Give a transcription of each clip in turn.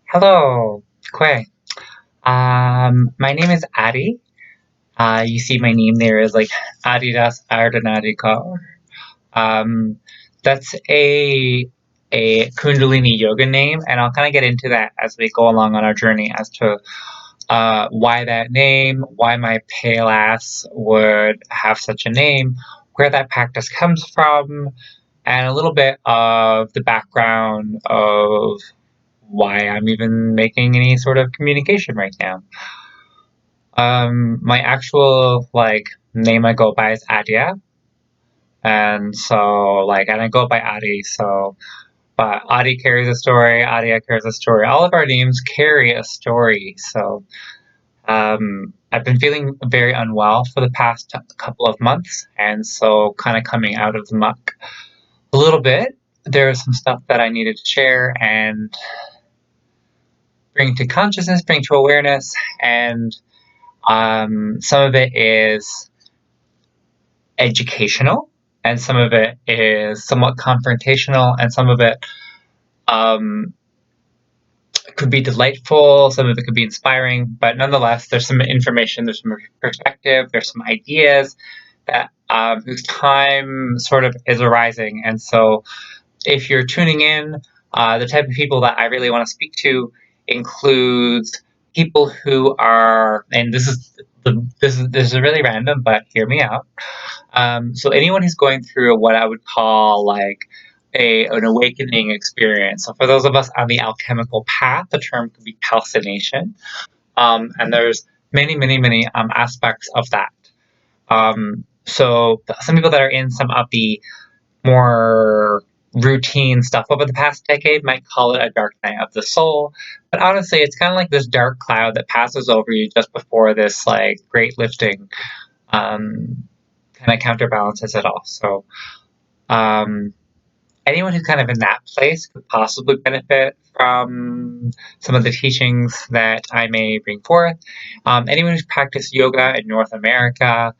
Hello, Quay. My name is Adi. You see my name there is like Adidas Ardhanadikar. Um, that's a Kundalini yoga name, and I'll kind of get into that as we go along on our journey as to why that name, why my pale ass would have such a name, where that practice comes from, and a little bit of the background of why I'm even making any sort of communication right now. My actual name I go by is Adia, and and I go by Adi. But Adi carries a story. Adia carries a story. All of our names carry a story. I've been feeling very unwell for the past couple of months, and so kind of coming out of the muck a little bit. There's some stuff that I needed to share and bring to consciousness, bring to awareness, and some of it is educational, and some of it is somewhat confrontational, and some of it um, could be delightful, some of it could be inspiring, but nonetheless, there's some information, there's some perspective, there's some ideas that whose time sort of is arising. And so, if you're tuning in, the type of people that I really want to speak to includes people who are, and this is really random, but hear me out. So anyone who's going through what I would call like an awakening experience. So for those of us on the alchemical path, the term could be calcination, and there's many aspects of that. So some people that are in some of the more routine stuff over the past decade might call it a dark night of the soul. But honestly, it's kind of like this dark cloud that passes over you just before this like great lifting kind of counterbalances it all. So um, anyone who's kind of in that place could possibly benefit from some of the teachings that I may bring forth. Anyone who's practiced yoga in North America,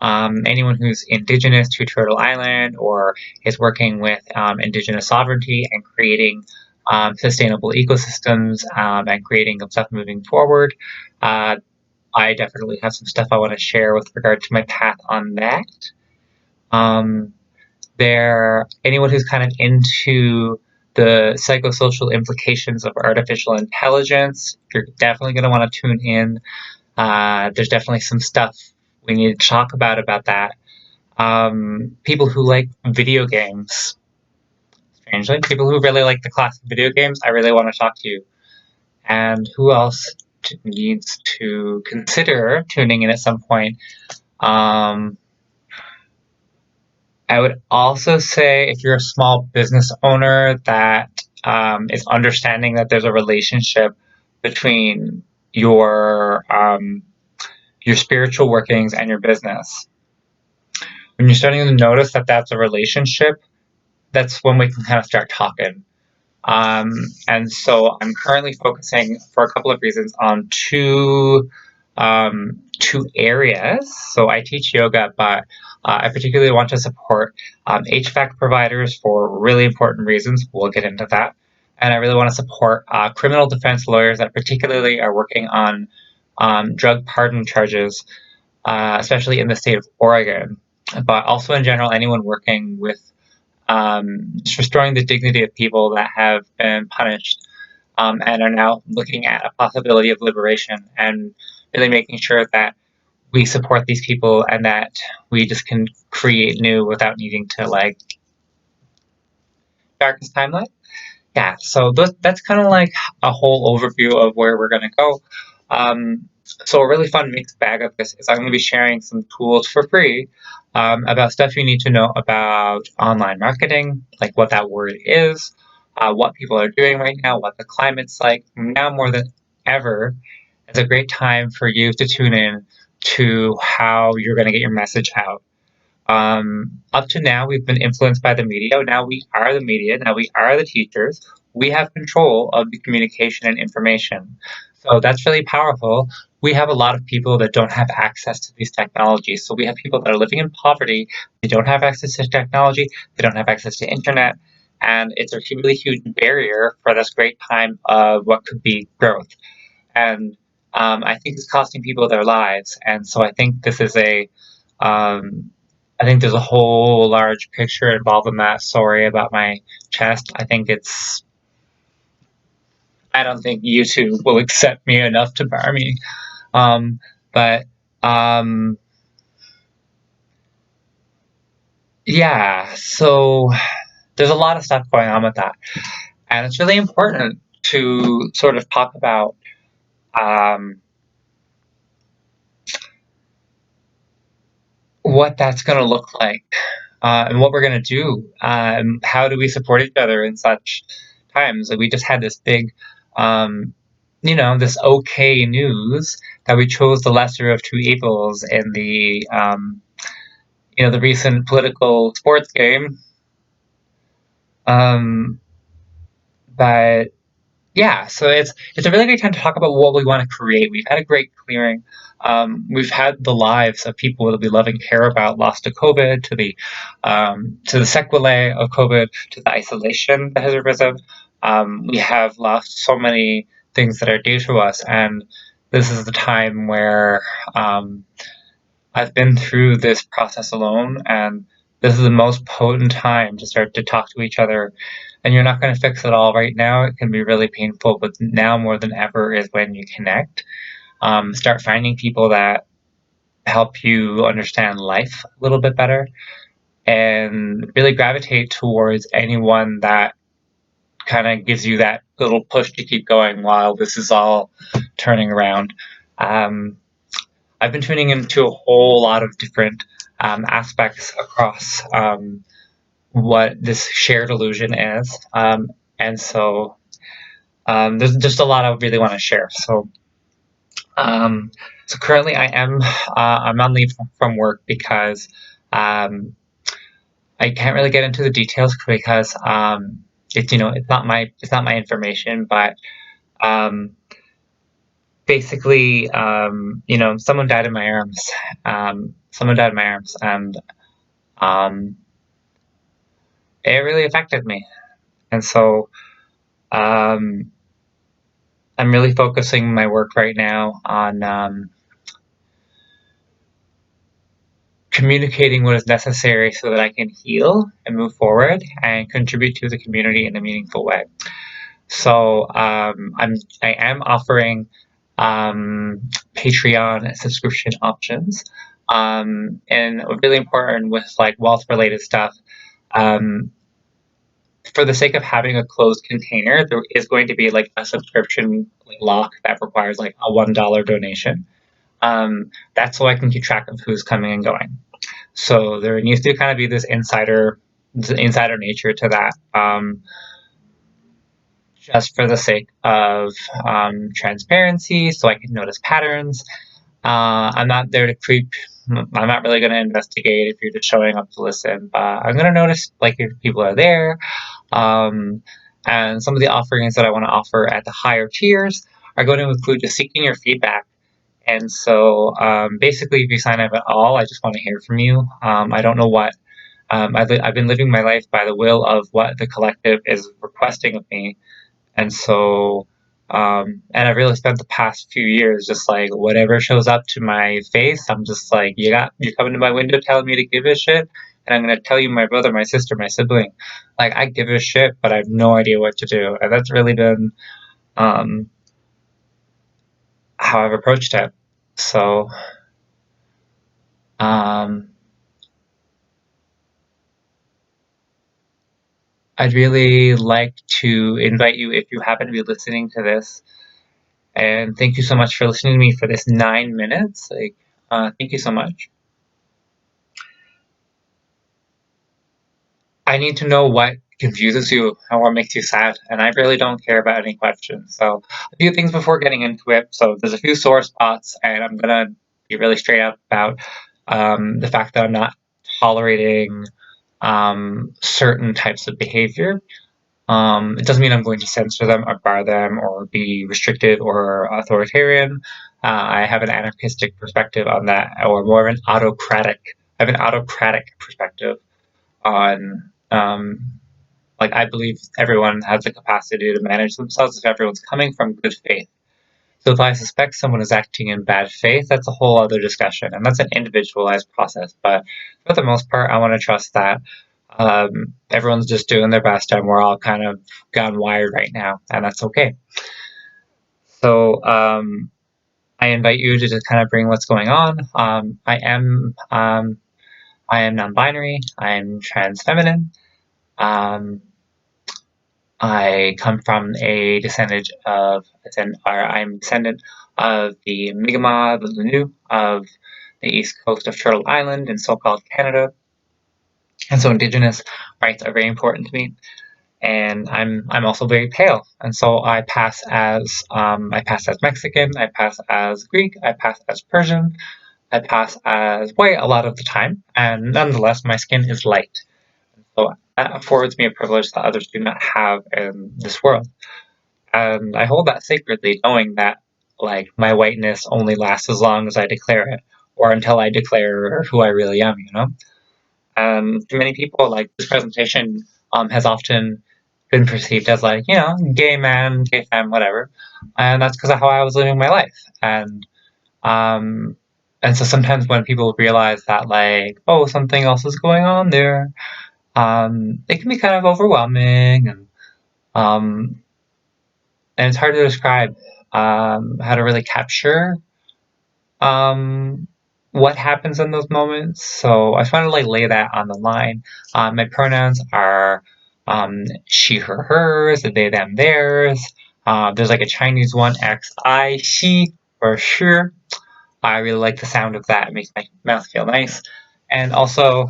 anyone who's indigenous to Turtle Island or is working with indigenous sovereignty and creating sustainable ecosystems and creating stuff moving forward. I definitely have some stuff I want to share with regard to my path on that. Um, anyone who's kind of into the psychosocial implications of artificial intelligence, you're definitely going to want to tune in. There's definitely some stuff we need to talk about that. People who like video games, strangely, people who really like the classic video games, I really want to talk to you. And who else needs to consider tuning in at some point? I would also say if you're a small business owner that is understanding that there's a relationship between your spiritual workings and your business. When you're starting to notice that that's a relationship, that's when we can kind of start talking. Um, and so I'm currently focusing for a couple of reasons on two areas. So I teach yoga, but I particularly want to support HVAC providers for really important reasons. We'll get into that. And I really want to support criminal defense lawyers that particularly are working on drug pardon charges, especially in the state of Oregon, but also in general, anyone working with just restoring the dignity of people that have been punished and are now looking at a possibility of liberation and really making sure that we support these people and that we just can create new without needing to like darkest timeline. Yeah, so that's kind of like a whole overview of where we're going to go. So a really fun mixed bag of this is I'm going to be sharing some tools for free about stuff you need to know about online marketing, like what that word is, what people are doing right now, what the climate's like. Now more than ever, it's a great time for you to tune in to how you're going to get your message out. Up to now, we've been influenced by the media. Now we are the media. Now we are the teachers. We have control of the communication and information. So that's really powerful. We have a lot of people that don't have access to these technologies. So we have people that are living in poverty. They don't have access to technology. They don't have access to internet. and it's a really huge barrier for this great time of what could be growth. And I think it's costing people their lives. And so I think this is um, I think there's a whole large picture involved in that. Sorry about my chest. I don't think YouTube will accept me enough to bar me. But um, yeah, so there's a lot of stuff going on with that. And it's really important to sort of talk about um, what that's going to look like and what we're going to do. How do we support each other in such times? Like we just had this big, um, this okay news that we chose the lesser of two evils in the recent political sports game. Um, but yeah, so it's a really great time to talk about what we want to create. We've had a great clearing. We've had the lives of people that we love and care about lost to COVID, to the sequelae of COVID, to the isolation that has arisen. We have lost so many things that are dear to us, and this is the time where I've been through this process alone, and this is the most potent time to start to talk to each other. And you're not going to fix it all right now. It can be really painful, but now more than ever is when you connect. Start finding people that help you understand life a little bit better, and really gravitate towards anyone that kind of gives you that little push to keep going while this is all turning around. Um, I've been tuning into a whole lot of different aspects across what this shared illusion is. And so there's just a lot I really want to share. Um, so currently I'm on leave from work because I can't really get into the details because it's not my information, but um, basically someone died in my arms. Someone died in my arms, and um, it really affected me. And so um, I'm really focusing my work right now on communicating what is necessary so that I can heal and move forward and contribute to the community in a meaningful way. So I am offering Patreon subscription options, and really important with like wealth related stuff. Um, for the sake of having a closed container, there is going to be like a subscription lock that requires like a $1 donation. That's so I can keep track of who's coming and going. So there needs to kind of be this insider nature to that, just for the sake of transparency, so I can notice patterns. I'm not there to creep. I'm not really going to investigate if you're just showing up to listen, but I'm going to notice like if people are there. Um, and some of the offerings that I want to offer at the higher tiers are going to include just seeking your feedback. And so basically, if you sign up at all, I just want to hear from you. I don't know what. I've been living my life by the will of what the collective is requesting of me. And so, and I've really spent the past few years just like whatever shows up to my face, I'm just like, you're coming to my window telling me to give a shit, and I'm gonna tell you my brother, my sister, my sibling, like I give a shit, but I have no idea what to do, and that's really been um, how I've approached it. So, um, I'd really like to invite you if you happen to be listening to this, and thank you so much for listening to me for this 9 minutes. Thank you so much. I need to know what confuses you and what makes you sad, and I really don't care about any questions. So, a few things before getting into it. So, there's a few sore spots, and I'm gonna be really straight up about the fact that I'm not tolerating certain types of behavior. It doesn't mean I'm going to censor them or bar them or be restrictive or authoritarian. I have an anarchistic perspective on that, or more of an autocratic. I have an autocratic perspective on like, I believe everyone has the capacity to manage themselves if everyone's coming from good faith. So if I suspect someone is acting in bad faith, that's a whole other discussion, and that's an individualized process. But for the most part, I want to trust that everyone's just doing their best, and we're all kind of gone wired right now, and that's okay. So I invite you to just kind of bring what's going on. I am non-binary. I'm trans feminine. I come from a descendant of, I'm descendant of the Mi'kmaq, the Lanu of the east coast of Turtle Island in so-called Canada. And so Indigenous rights are very important to me. And I'm also very pale, and so I pass as Mexican, I pass as Greek, I pass as Persian, I pass as white a lot of the time, and nonetheless my skin is light. So that affords me a privilege that others do not have in this world. And I hold that sacredly, knowing that like my whiteness only lasts as long as I declare it, or until I declare who I really am, you know? To many people, like this presentation has often been perceived as like, you know, gay man, gay femme, whatever. And that's because of how I was living my life. Um, and so sometimes when people realize that like, oh, something else is going on there, it can be kind of overwhelming um, and it's hard to describe how to really capture um, what happens in those moments. So I just want to like lay that on the line. My pronouns are she, her, hers, they, them, theirs. There's like a Chinese one, X, I, she, for sure. I really like the sound of that. It makes my mouth feel nice. And also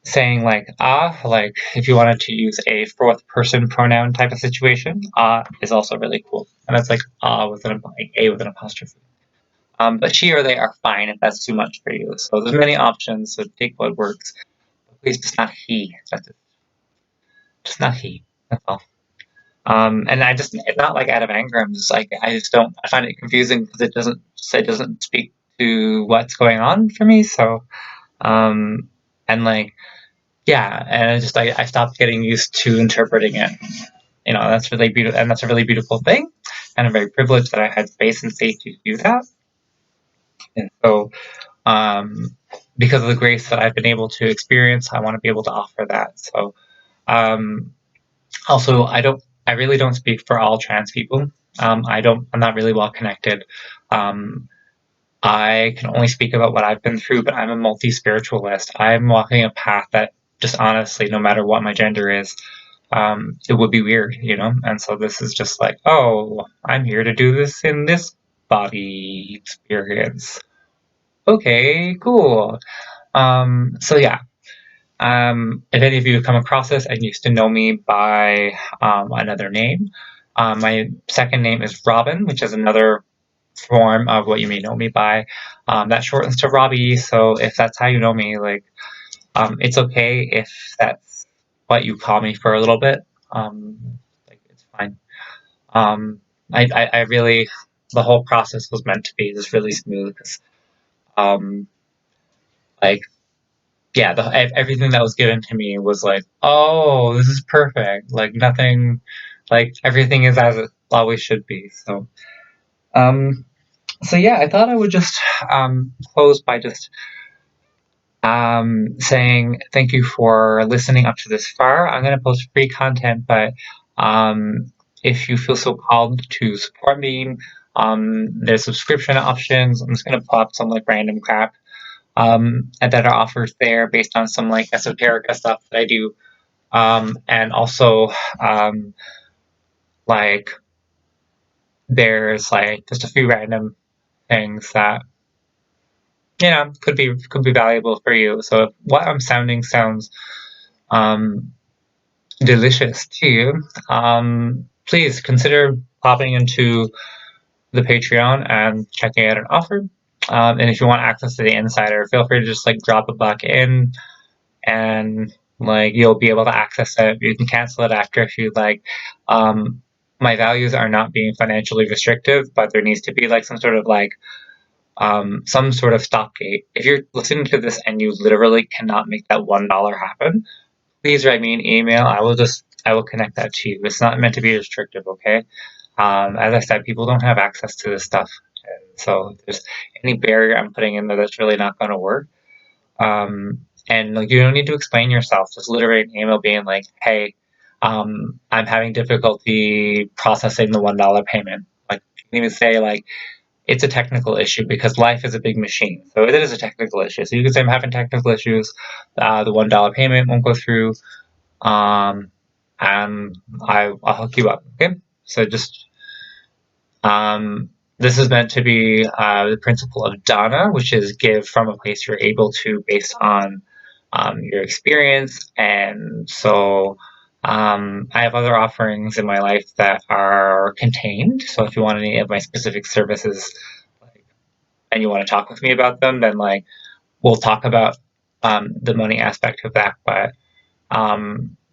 saying like like if you wanted to use a fourth person pronoun type of situation, is also really cool. And that's like with an a with an apostrophe. But she or they are fine if that's too much for you. So there's many options, so take what works. But please just not he. That's just not he. That's all. And I just, it's not like out of anger. I'm just like, I just don't, I find it confusing because it doesn't speak to what's going on for me. So, and like, yeah, and I stopped getting used to interpreting it. You know, that's really beautiful, and that's a really beautiful thing. And I'm very privileged that I had space and safety to do that. And so, um, because of the grace that I've been able to experience, I want to be able to offer that. So, um, also, I really don't speak for all trans people. I'm not really well connected. Um, I can only speak about what I've been through, but I'm a multi-spiritualist. I'm walking a path that just honestly, no matter what my gender is, it would be weird, you know? And so this is just like, oh, I'm here to do this in this body experience. Okay, cool. So yeah, if any of you have come across this and used to know me by another name, my second name is Robin, which is another form of what you may know me by. That shortens to Robbie, so if that's how you know me, like, it's okay if that's what you call me for a little bit. Like, it's fine. Um, I really, the whole process was meant to be just really smooth. Um, like, yeah, everything that was given to me was like, oh, this is perfect. Like nothing, like everything is as it always should be. Um, so yeah, I thought I would just close by just saying thank you for listening up to this far. I'm going to post free content, but if you feel so called to support me, there's subscription options. I'm just going to pull up some like random crap and that are offers there based on some like esoteric stuff that I do. And also, um, like, there's like just a few random things that you know could be valuable for you. So if what I'm sounding sounds um, delicious to you, please consider popping into the Patreon and checking out an offer. And if you want access to the insider, feel free to just like drop a buck in and like you'll be able to access it. You can cancel it after if you'd like. My values are not being financially restrictive, but there needs to be like some sort of like some sort of stopgate. If you're listening to this and you literally cannot make that $1 happen, please write me an email. I will connect that to you. It's not meant to be restrictive, okay? As I said, people don't have access to this stuff. And so if there's any barrier I'm putting in there that's really not going to work. And like, you don't need to explain yourself. Just literally an email being like, hey, I'm having difficulty processing the $1 payment. Like, you can even say like, it's a technical issue because life is a big machine. So it is a technical issue. So you can say I'm having technical issues. The $1 payment won't go through. Um, and I'll hook you up. Okay. So just um, this is meant to be the principle of dana, which is give from a place you're able to based on your experience. And so I have other offerings in my life that are contained. So if you want any of my specific services, like, and you want to talk with me about them, then like we'll talk about the money aspect of that. But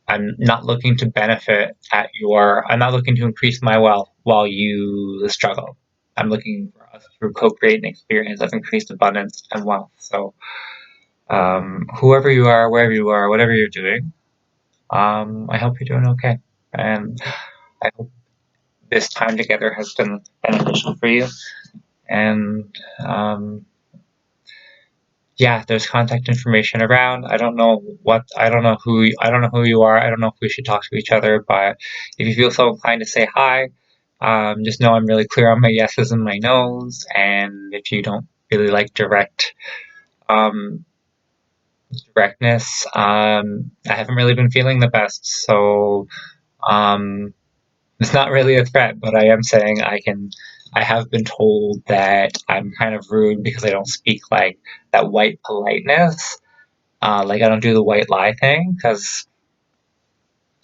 I'm not looking to benefit at your, I'm not looking to increase my wealth while you struggle. I'm looking for us to co-create an experience of increased abundance and wealth. So, whoever you are, wherever you are, whatever you're doing, I hope you're doing okay. And I hope this time together has been beneficial for you. And, yeah, there's contact information around. I don't know I don't know who you are. I don't know if we should talk to each other, but if you feel so inclined to say hi, just know I'm really clear on my yeses and my nos. And if you don't really like um, directness, I haven't really been feeling the best. So, um, it's not really a threat, but I am saying I have been told that I'm kind of rude because I don't speak like that white politeness. Like I don't do the white lie thing because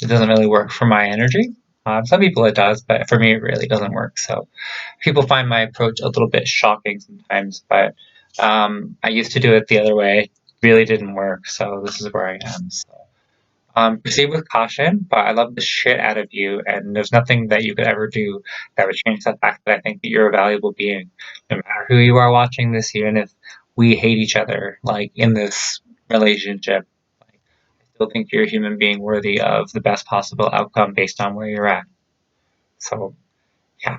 it doesn't really work for my energy. Some people it does, but for me it really doesn't work. So people find my approach a little bit shocking sometimes, but I used to do it the other way. Really didn't work. So this is where I am. So proceed with caution, but I love the shit out of you, and there's nothing that you could ever do that would change the fact that I think that you're a valuable being, no matter who you are watching this, even if we hate each other, like in this relationship. Like, I still think you're a human being worthy of the best possible outcome based on where you're at. So, yeah.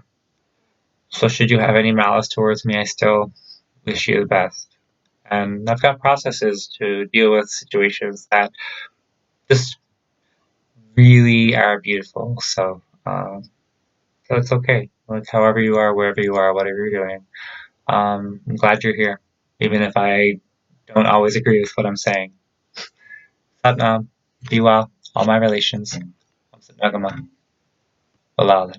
So, should you have any malice towards me, I still wish you the best. And I've got processes to deal with situations that just really are beautiful. So it's okay. Like however you are, wherever you are, whatever you're doing. I'm glad you're here, even if I don't always agree with what I'm saying. Satnam, be well. All my relations. Nagama. Walao.